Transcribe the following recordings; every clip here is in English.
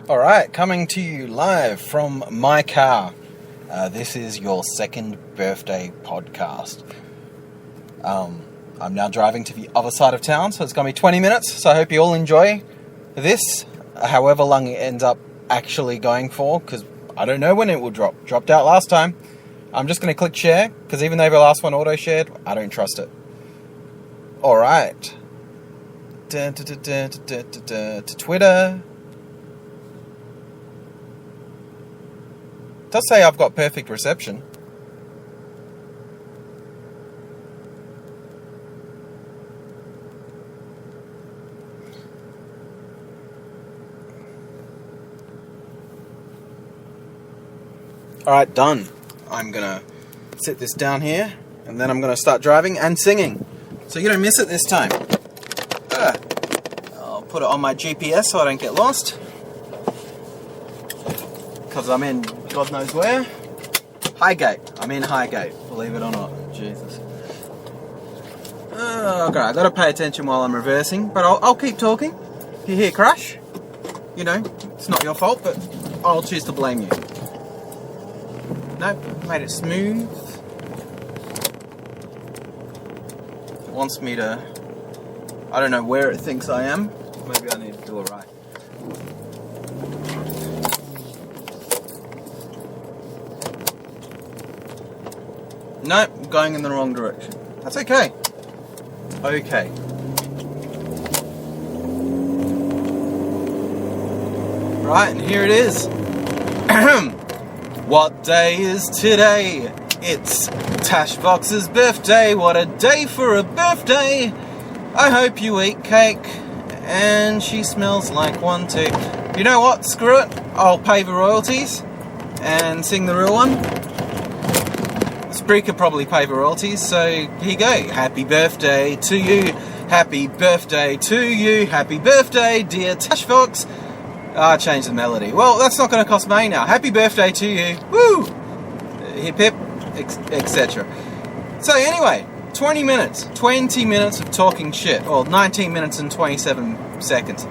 Alright, coming to you live from my car. This is your second birthday podcast. I'm now driving to the other side of town, so it's going to be 20 minutes, so I hope you all enjoy this, however long it ends up actually going for, because I don't know when it will drop. Dropped out last time. I'm just going to click share, because even though the last one auto-shared, I don't trust it. Alright. To Twitter. It does say I've got perfect reception. Alright, done. I'm gonna sit this down here, and then I'm gonna start driving and singing. So you don't miss it this time. I'll put it on my GPS so I don't get lost. Because I'm in God knows where. Highgate. I'm in Highgate, believe it or not. Jesus. Okay, I gotta pay attention while I'm reversing, but I'll keep talking. If you hear crash, you know, it's not your fault, but I'll choose to blame you. Nope, made it smooth. It wants me to... I don't know where it thinks I am. Maybe I need to do it right. Nope, I'm going in the wrong direction. That's okay. Okay. Right, and here it is. What day is today? It's Tashvox's birthday. What a day for a birthday. I hope you eat cake. And she smells like one too. You know what? Screw it. I'll pay the royalties and sing the real one. Spreaker probably pay the royalties, so here you go. Happy birthday to you. Happy birthday to you. Happy birthday, dear Tashvox. I changed the melody. Well, that's not going to cost money now. Happy birthday to you. Woo! Hip hip, etc. So anyway, 20 minutes of talking shit. Well, 19 minutes and 27 seconds.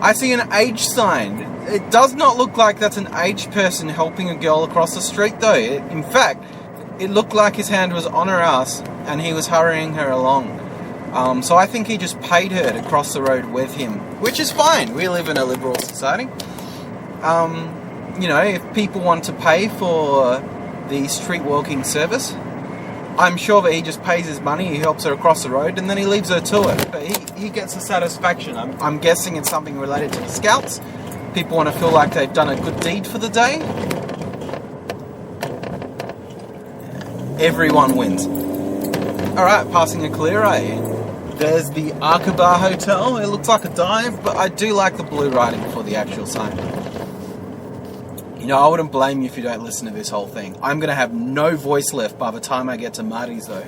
I see an age sign. It does not look like that's an aged person helping a girl across the street though. In fact, it looked like his hand was on her ass and he was hurrying her along. So I think he just paid her to cross the road with him, which is fine. We live in a liberal society. You know, if people want to pay for the street walking service, I'm sure that he just pays his money, he helps her across the road, and then he leaves her to it. But he gets the satisfaction. I'm guessing it's something related to the Scouts. People want to feel like they've done a good deed for the day. Everyone wins. Alright, passing a clear A. There's the Aqaba Hotel. It looks like a dive, but I do like the blue writing for the actual sign. You know, I wouldn't blame you if you don't listen to this whole thing. I'm going to have no voice left by the time I get to Marty's, though.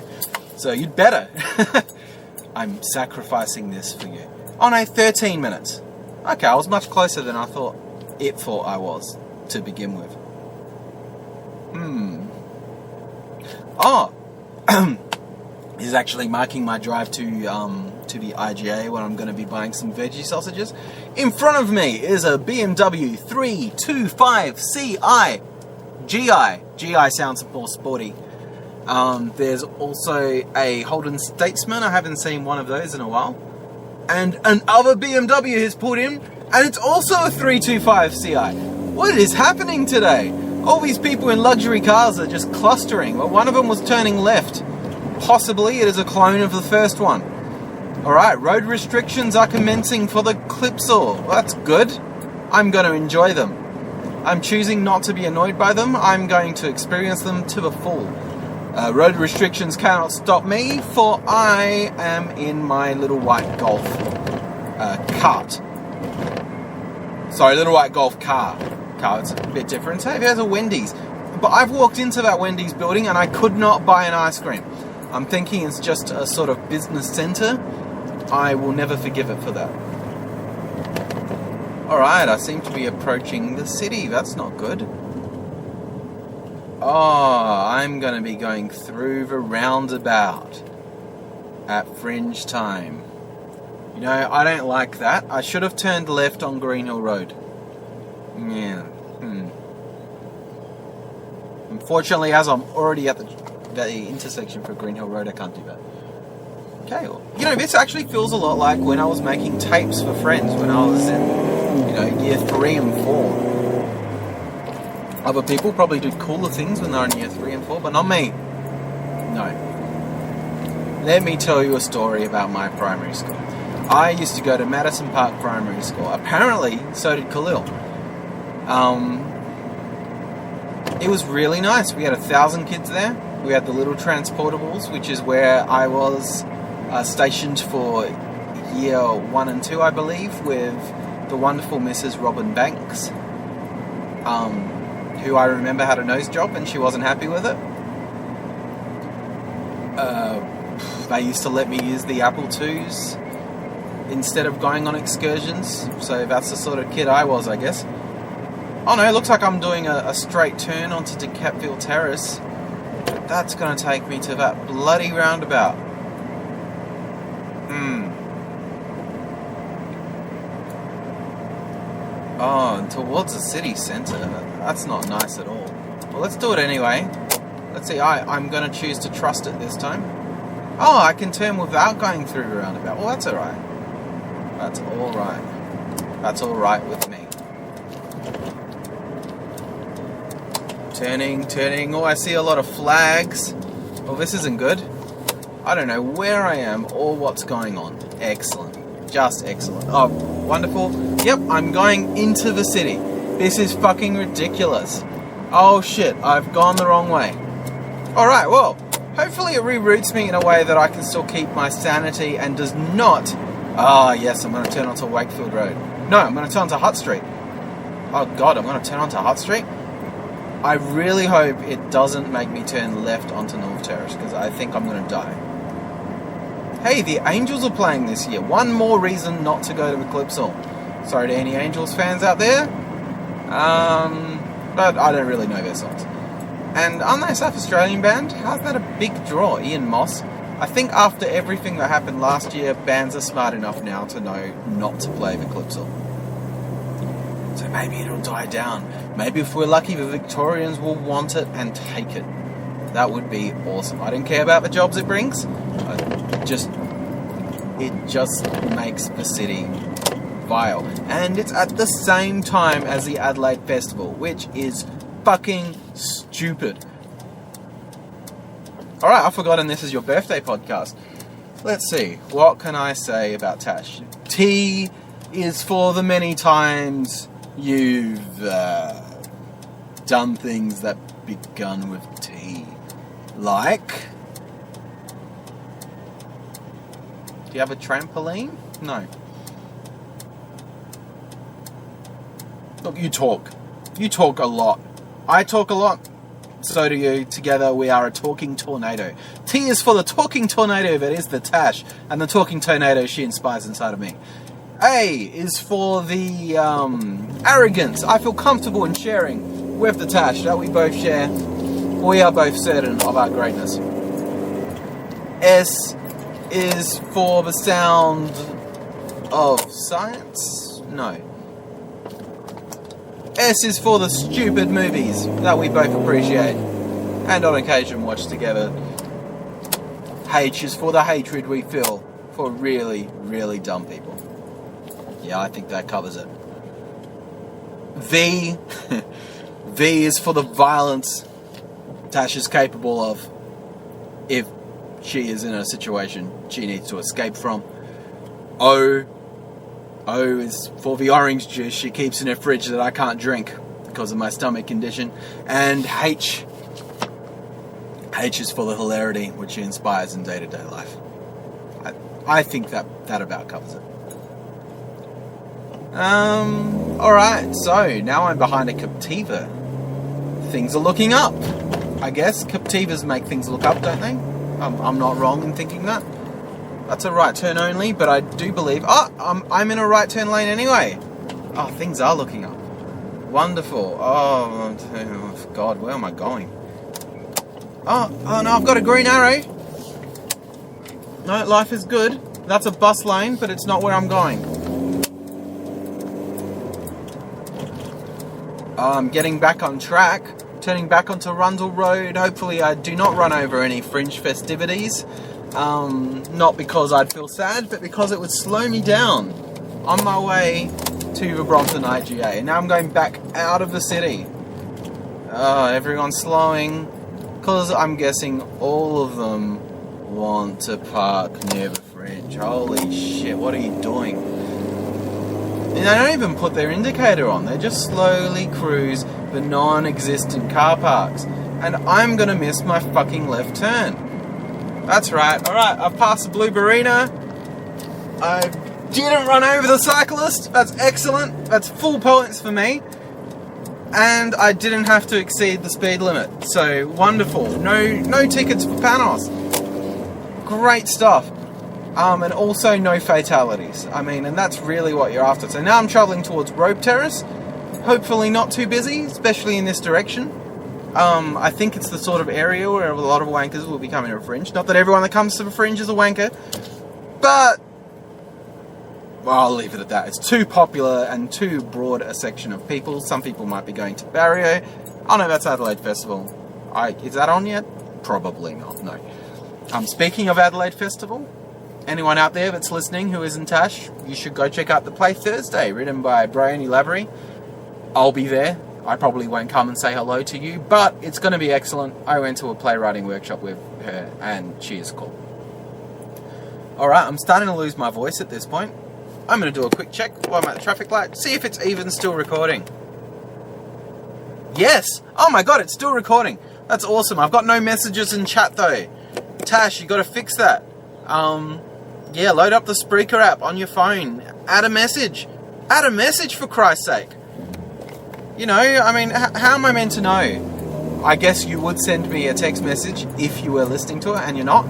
So you'd better. I'm sacrificing this for you. Oh no, 13 minutes. Okay, I was much closer than I thought I was to begin with. Oh! This is actually marking my drive to the IGA when I'm going to be buying some veggie sausages. In front of me is a BMW 325Ci. GI sounds more sporty. There's also a Holden Statesman. I haven't seen one of those in a while. And another BMW has pulled in, and it's also a 325Ci. What is happening today? All these people in luxury cars are just clustering. Well, one of them was turning left. Possibly it is a clone of the first one. Alright, road restrictions are commencing for the Clipsaw. Well, that's good. I'm going to enjoy them. I'm choosing not to be annoyed by them. I'm going to experience them to the full. Road restrictions cannot stop me, for I am in my little white Golf cart. Sorry, little white Golf car. It's a bit different. Hey, there's a Wendy's. But I've walked into that Wendy's building and I could not buy an ice cream. I'm thinking it's just a sort of business centre. I will never forgive it for that. Alright, I seem to be approaching the city. That's not good. Oh, I'm going to be going through the roundabout at fringe time. You know, I don't like that. I should have turned left on Green Hill Road. Yeah. Unfortunately, as I'm already at the intersection for Green Hill Road, I can't do that. Okay, well, this actually feels a lot like when I was making tapes for friends when I was in, year 3 and 4. Other people probably do cooler things when they're in year 3 and 4, but not me. No. Let me tell you a story about my primary school. I used to go to Madison Park Primary School. Apparently, so did Khalil. It was really nice. We had 1,000 kids there. We had the little transportables, which is where I was stationed for year 1 and 2, I believe, with the wonderful Mrs. Robin Banks, who I remember had a nose job and she wasn't happy with it. They used to let me use the Apple IIs instead of going on excursions, so that's the sort of kid I was, I guess. Oh no, it looks like I'm doing a straight turn onto DeCapville Terrace. That's going to take me to that bloody roundabout. Oh, and towards the city centre. That's not nice at all. Well, let's do it anyway. Let's see, I'm going to choose to trust it this time. Oh, I can turn without going through the roundabout. Well, that's alright. That's alright. That's alright with me. Turning. Oh, I see a lot of flags. Well, this isn't good. I don't know where I am or what's going on. Excellent. Just excellent. Oh, wonderful. Yep, I'm going into the city. This is fucking ridiculous. Oh shit, I've gone the wrong way. Alright, well, hopefully it reroutes me in a way that I can still keep my sanity and does not... Ah, yes, I'm going to turn onto Wakefield Road. No, I'm going to turn onto Hutt Street. Oh god, I'm going to turn onto Hutt Street? I really hope it doesn't make me turn left onto North Terrace, because I think I'm going to die. Hey, the Angels are playing this year. One more reason not to go to Eclipse Hall. Sorry to any Angels fans out there. But I don't really know their songs. And aren't they a South Australian band? How's that a big draw? Ian Moss. I think after everything that happened last year, bands are smart enough now to know not to play Eclipse Hall. So maybe it'll die down. Maybe if we're lucky, the Victorians will want it and take it. That would be awesome. I don't care about the jobs it brings. It just makes the city vile. And it's at the same time as the Adelaide Festival, which is fucking stupid. Alright, I've forgotten this is your birthday podcast. Let's see, what can I say about Tash? T is for the many times you've done things that begun with T. Like... Do you have a trampoline? No. Look, you talk. You talk a lot. I talk a lot. So do you. Together we are a talking tornado. T is for the talking tornado that is the Tash, and the talking tornado she inspires inside of me. A is for the arrogance I feel comfortable in sharing with the Tash that we both share. We are both certain of our greatness. S is for the sound of science? No. S is for the stupid movies that we both appreciate and on occasion watch together. H is for the hatred we feel for really, really dumb people. Yeah, I think that covers it. V V is for the violence Tash is capable of if she is in a situation she needs to escape from. O is for the orange juice she keeps in her fridge that I can't drink because of my stomach condition. And H is for the hilarity which she inspires in day-to-day life. I think that about covers it. Alright, so now I'm behind a Captiva. Things are looking up. I guess Captivas make things look up, don't they? I'm not wrong in thinking that. That's a right turn only, but I do believe... Oh, I'm in a right turn lane anyway. Oh, things are looking up. Wonderful. Oh, God, where am I going? Oh no, I've got a green arrow. No, life is good. That's a bus lane, but it's not where I'm going. getting back on track, turning back onto Rundle Road. Hopefully I do not run over any fringe festivities. Not because I'd feel sad, but because it would slow me down on my way to the Brompton IGA. And now I'm going back out of the city. Everyone's slowing, because I'm guessing all of them want to park near the fringe. Holy shit, what are you doing? And they don't even put their indicator on. They just slowly cruise the non-existent car parks. And I'm gonna miss my fucking left turn. That's right. Alright, I've passed the Blue Barina. I didn't run over the cyclist. That's excellent. That's full points for me. And I didn't have to exceed the speed limit. So, wonderful. No tickets for Panos. Great stuff. And also no fatalities. I mean, and that's really what you're after. So now I'm travelling towards Rope Terrace. Hopefully not too busy, especially in this direction. I think it's the sort of area where a lot of wankers will be coming to a fringe. Not that everyone that comes to the fringe is a wanker, but well, I'll leave it at that. It's too popular and too broad a section of people. Some people might be going to Barrio. Oh no, that's Adelaide Festival. Is that on yet? Probably not, no. Speaking of Adelaide Festival, anyone out there that's listening who isn't Tash, you should go check out The Play Thursday, written by Bryony Lavery. I'll be there. I probably won't come and say hello to you, but it's going to be excellent. I went to a playwriting workshop with her, and she is cool. Alright, I'm starting to lose my voice at this point. I'm going to do a quick check while I'm at the traffic light, see if it's even still recording. Yes! Oh my god, it's still recording. That's awesome. I've got no messages in chat though. Tash, you got to fix that. Yeah, load up the Spreaker app on your phone. Add a message. Add a message, for Christ's sake. You know, I mean, how am I meant to know? I guess you would send me a text message if you were listening to it, and you're not.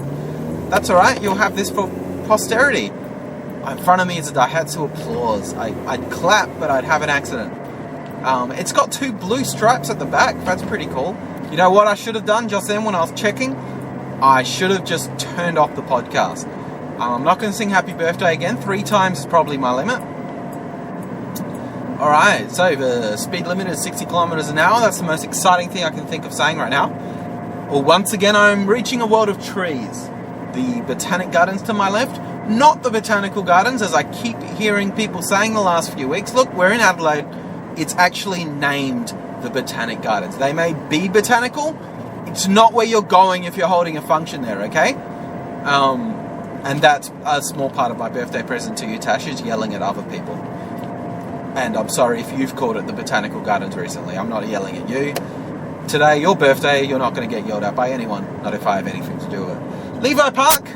That's alright, you'll have this for posterity. In front of me is a Daihatsu Applause. I'd clap, but I'd have an accident. It's got 2 blue stripes at the back. That's pretty cool. You know what I should have done just then when I was checking? I should have just turned off the podcast. I'm not going to sing Happy Birthday again. 3 times is probably my limit. Alright, so the speed limit is 60 kilometers an hour. That's the most exciting thing I can think of saying right now. Well, once again, I'm reaching a world of trees. The Botanic Gardens to my left, not the Botanical Gardens, as I keep hearing people saying the last few weeks. Look, we're in Adelaide. It's actually named the Botanic Gardens. They may be botanical. It's not where you're going if you're holding a function there, okay? And that's a small part of my birthday present to you, Tash, is yelling at other people. And I'm sorry if you've called it the Botanical Gardens recently. I'm not yelling at you. Today, your birthday, you're not going to get yelled at by anyone. Not if I have anything to do with it. Levi Park,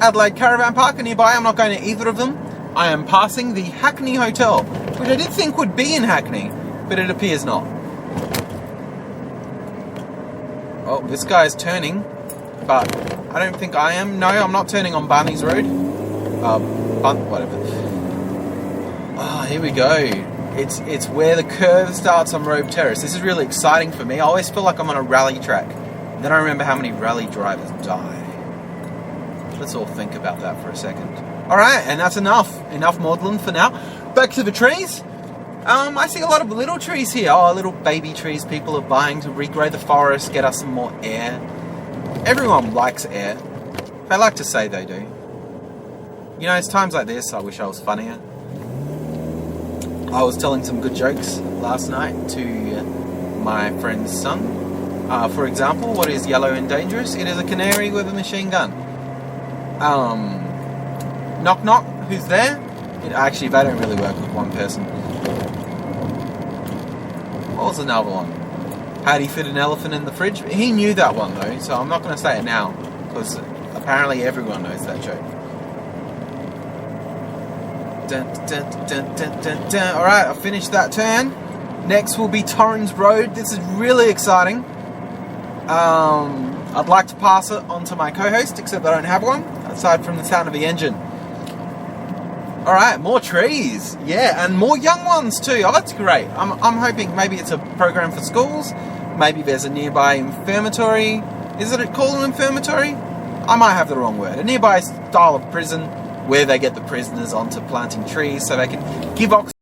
Adelaide Caravan Park are nearby. I'm not going to either of them. I am passing the Hackney Hotel, which I did think would be in Hackney, but it appears not. Oh, this guy's turning, but I don't think I am. No, I'm not turning on Barney's Road. Whatever. Ah, here we go. It's where the curve starts on Rope Terrace. This is really exciting for me. I always feel like I'm on a rally track. And then I remember how many rally drivers die. Let's all think about that for a second. Alright, and that's enough. Enough maudlin for now. Back to the trees. I see a lot of little trees here. Oh, little baby trees people are buying to regrow the forest, get us some more air. Everyone likes air. They like to say they do. You know, it's times like this I wish I was funnier. I was telling some good jokes last night to my friend's son. For example, what is yellow and dangerous? It is a canary with a machine gun. Knock knock, who's there? Actually, they don't really work with one person. What was another one? How do you fit an elephant in the fridge? He knew that one though, so I'm not going to say it now, because apparently everyone knows that joke. Alright, I've finished that turn. Next will be Torrens Road. This is really exciting. I'd like to pass it on to my co-host, except I don't have one, aside from the sound of the engine. Alright, more trees. Yeah, and more young ones too. Oh, that's great. I'm hoping maybe it's a program for schools. Maybe there's a nearby infirmatory. Is it called an infirmatory? I might have the wrong word. A nearby style of prison where they get the prisoners onto planting trees so they can give oxygen.